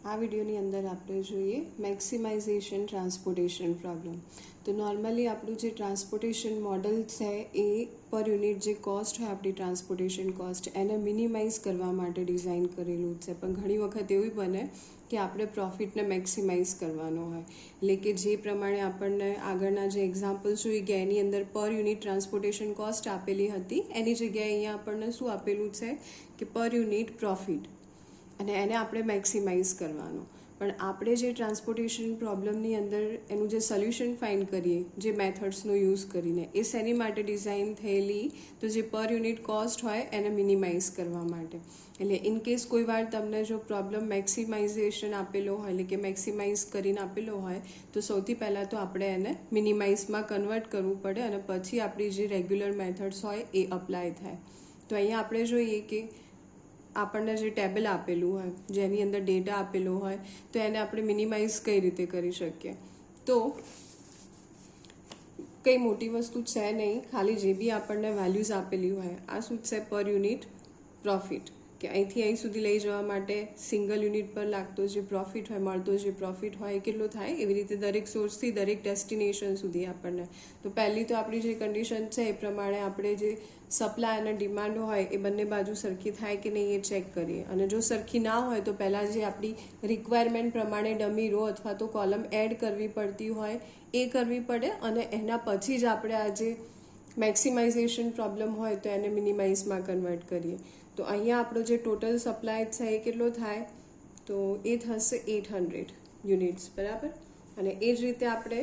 આ વિડીયોની અંદર આપણે જોઈએ મેક્સિમાઇઝેશન ટ્રાન્સપોર્ટેશન પ્રોબ્લેમ. તો નોર્મલી આપણું જે ટ્રાન્સપોર્ટેશન મોડલ છે એ પર યુનિટ જે કોસ્ટ હોય આપણી ટ્રાન્સપોર્ટેશન કોસ્ટ એને મિનિમાઇઝ કરવા માટે ડિઝાઇન કરેલું છે. પણ ઘણી વખત એવું બને કે આપણે પ્રોફિટને મેક્સિમાઇઝ કરવાનો હોય, એટલે કે જે પ્રમાણે આપણને આગળના જે એક્ઝામ્પલ્સ જોઈ ગયા એની અંદર પર યુનિટ ટ્રાન્સપોર્ટેશન કોસ્ટ આપેલી હતી, એની જગ્યાએ અહીંયા આપણને શું આપેલું છે કે પર યુનિટ પ્રોફિટ, અને એને આપણે મેક્સિમાઇઝ કરવાનું. પણ આપણે જે ટ્રાન્સપોર્ટેશન પ્રોબ્લેમની અંદર એનું જે સોલ્યુશન ફાઇન્ડ કરીએ જે મેથડ્સનો યુઝ કરીને, એ શેની માટે ડિઝાઇન થયેલી, તો જે પર યુનિટ કોસ્ટ હોય એને મિનિમાઇઝ કરવા માટે. એટલે ઇનકેસ કોઈ વાર તમને જો પ્રોબ્લેમ મેક્સિમાઇઝેશન આપેલો હોય, એટલે કે મેક્સિમાઇઝ કરીને આપેલો હોય, તો સૌથી પહેલાં તો આપણે એને મિનિમાઇઝમાં કન્વર્ટ કરવું પડે અને પછી આપણી જે રેગ્યુલર મેથડ્સ હોય એ અપ્લાય થાય. તો અહીંયા આપણે જોઈએ કે આપણને જે ટેબલ આપેલું હોય, જેની અંદર ડેટા આપેલો હોય, તો એને આપણે મિનિમાઇઝ કઈ રીતે કરી શકીએ. તો કંઈ મોટી વસ્તુ છે નહીં, ખાલી જે બી આપણને વેલ્યુઝ આપેલી હોય, આ શું છે પર યુનિટ પ્રોફિટ, કે અહીંથી અહીં સુધી લઈ જવા માટે સિંગલ યુનિટ પર લાગતો જે પ્રોફિટ હોય, મળતો જે પ્રોફિટ હોય એ કેટલો થાય, એવી રીતે દરેક સોર્સથી દરેક ડેસ્ટિનેશન સુધી આપણને. તો પહેલી તો આપણી જે કન્ડિશન છે એ પ્રમાણે આપણે જે સપ્લાય અને ડિમાન્ડ હોય એ બંને બાજુ સરખી થાય કે નહીં એ ચેક કરીએ. અને જો સરખી ના હોય તો પહેલાં જે આપણી રિક્વાયરમેન્ટ પ્રમાણે ડમી રો અથવા તો કોલમ એડ કરવી પડતી હોય એ કરવી પડે, અને એના પછી જ આપણે આ જે મેક્સિમાઇઝેશન પ્રોબ્લેમ હોય તો એને મિનિમાઇઝમાં કન્વર્ટ કરીએ. તો અહીંયા આપણો જે ટોટલ સપ્લાય છે એ કેટલો થાય, તો એ થશે 800 યુનિટ્સ, બરાબર. અને એ જ રીતે આપણે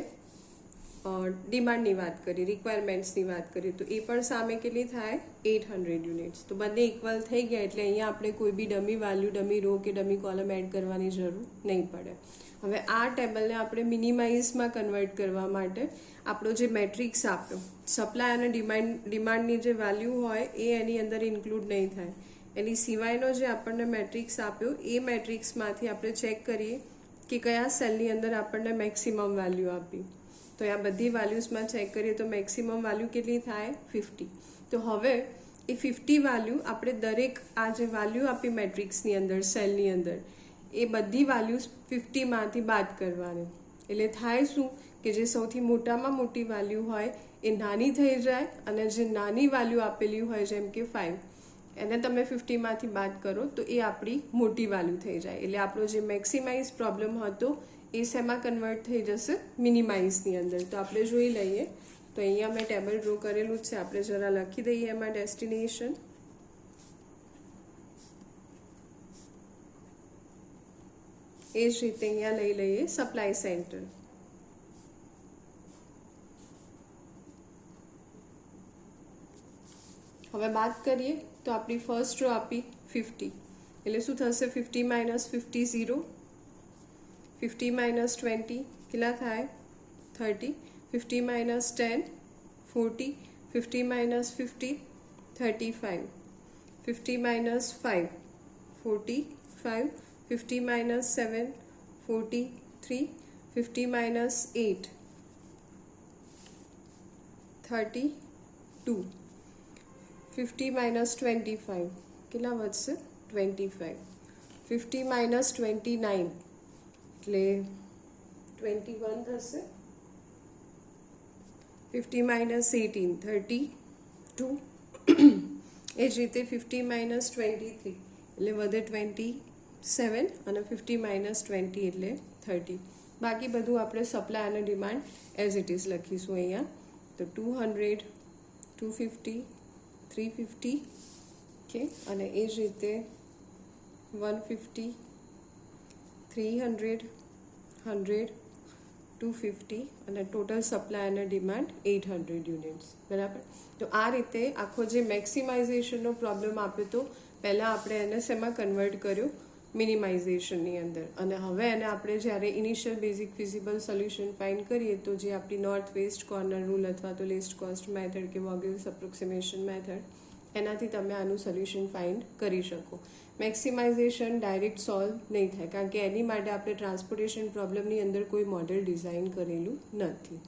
ડિમાન્ડની વાત કરીએ, રિક્વાયરમેન્ટ્સની વાત કરીએ, તો એ પણ સામે કેટલી થાય 800 યુનિટ્સ. તો બંને ઇક્વલ થઈ ગયા, એટલે અહીંયા આપણે કોઈ બી ડમી વેલ્યુ, ડમી રો કે ડમી કોલમ એડ કરવાની જરૂર નહીં પડે. હવે આ ટેબલને આપણે મિનિમાઇઝમાં કન્વર્ટ કરવા માટે આપણો જે મેટ્રિક્સ આપ્યો, સપ્લાય અને ડિમાન્ડની જે વેલ્યુ હોય એ એની અંદર ઇન્ક્લુડ નહીં થાય. એની સિવાયનો જે આપણને મેટ્રિક્સ આપ્યો એ મેટ્રિક્સમાંથી આપણે ચેક કરીએ કે કયા સેલની અંદર આપણને મેક્સિમમ વેલ્યુ આપી. તો આ બધી વેલ્યુઝમાં ચેક કરીએ તો મેક્સિમમ વેલ્યુ કેટલી થાય 50. તો હવે એ 50 વેલ્યુ આપણે દરેક આ જે વેલ્યુ આપી મેટ્રિક્સની અંદર, સેલની અંદર, એ બધી વેલ્યુઝ 50માંથી બાદ કરવાની. એટલે થાય શું કે જે સૌથી મોટામાં મોટી વેલ્યુ હોય એ નાની થઈ જાય, અને જે નાની વેલ્યુ આપેલી હોય જેમ કે 5, એને તમે 50માંથી બાદ કરો તો એ આપણી મોટી વેલ્યુ થઈ જાય. એટલે આપણો જે મેક્સિમાઇઝ પ્રોબ્લેમ હતો એ શેમાં કન્વર્ટ થઈ જશે, મિનિમાઇઝની અંદર. તો આપણે જોઈ લઈએ. તો અહીંયા મેં ટેબલ ડ્રો કરેલું જ છે, આપણે જરા લખી દઈએ એમાં ડેસ્ટિનેશન. એ જ રીતે અહીંયા લઈ લઈએ સપ્લાય સેન્ટર. હવે વાત કરીએ તો આપણી ફર્સ્ટ રો આપી 50, એટલે શું થશે 50 - 50 0, 50 - 20 કેટલા થાય 30, 50 - 10 40, 50 - 50 35, 50 - 5 45, 50 - 7 43, 50 - 8 32, 50 - 25 કેટલા વધશે 25, 50 - 29 એટલે 21 થશે, 50 - 18 32, એ જ રીતે 50 - 23 એટલે વધે 27, અને 50 - 20 એટલે 30. બાકી બધું આપણે સપ્લાય અને ડિમાન્ડ એઝ ઇટ ઇઝ લખીશું અહીંયા. તો 200, 250, 350, ઓકે, અને એ જ રીતે 150, 300, 100, 250, અને ટોટલ સપ્લાય અને ડિમાન્ડ 800 યુનિટ્સ, બરાબર. તો આ રીતે આખો જે મેક્સિમાઇઝેશનનો પ્રોબ્લેમ આપ્યો તો પહેલાં આપણે એને શેમાં કન્વર્ટ કર્યો, મિનિમાઇઝેશનની અંદર. અને હવે એને આપણે જ્યારે initial basic feasible solution find કરીએ તો જે આપણી નોર્થ વેસ્ટ કોર્નર રૂલ અથવા તો લીસ્ટ કોસ્ટ મેથડ કે વોગેલ્સ અપ્રોક્સિમેશન મેથડ, એનાથી તમે આનું સોલ્યુશન ફાઇન્ડ કરી શકો. મેક્સિમાઇઝેશન ડાયરેક્ટ સોલ્વ નહીં થાય, કારણ કે એની માટે આપણે ટ્રાન્સપોર્ટેશન પ્રોબ્લેમની અંદર કોઈ મોડેલ ડિઝાઇન કરેલું નથી.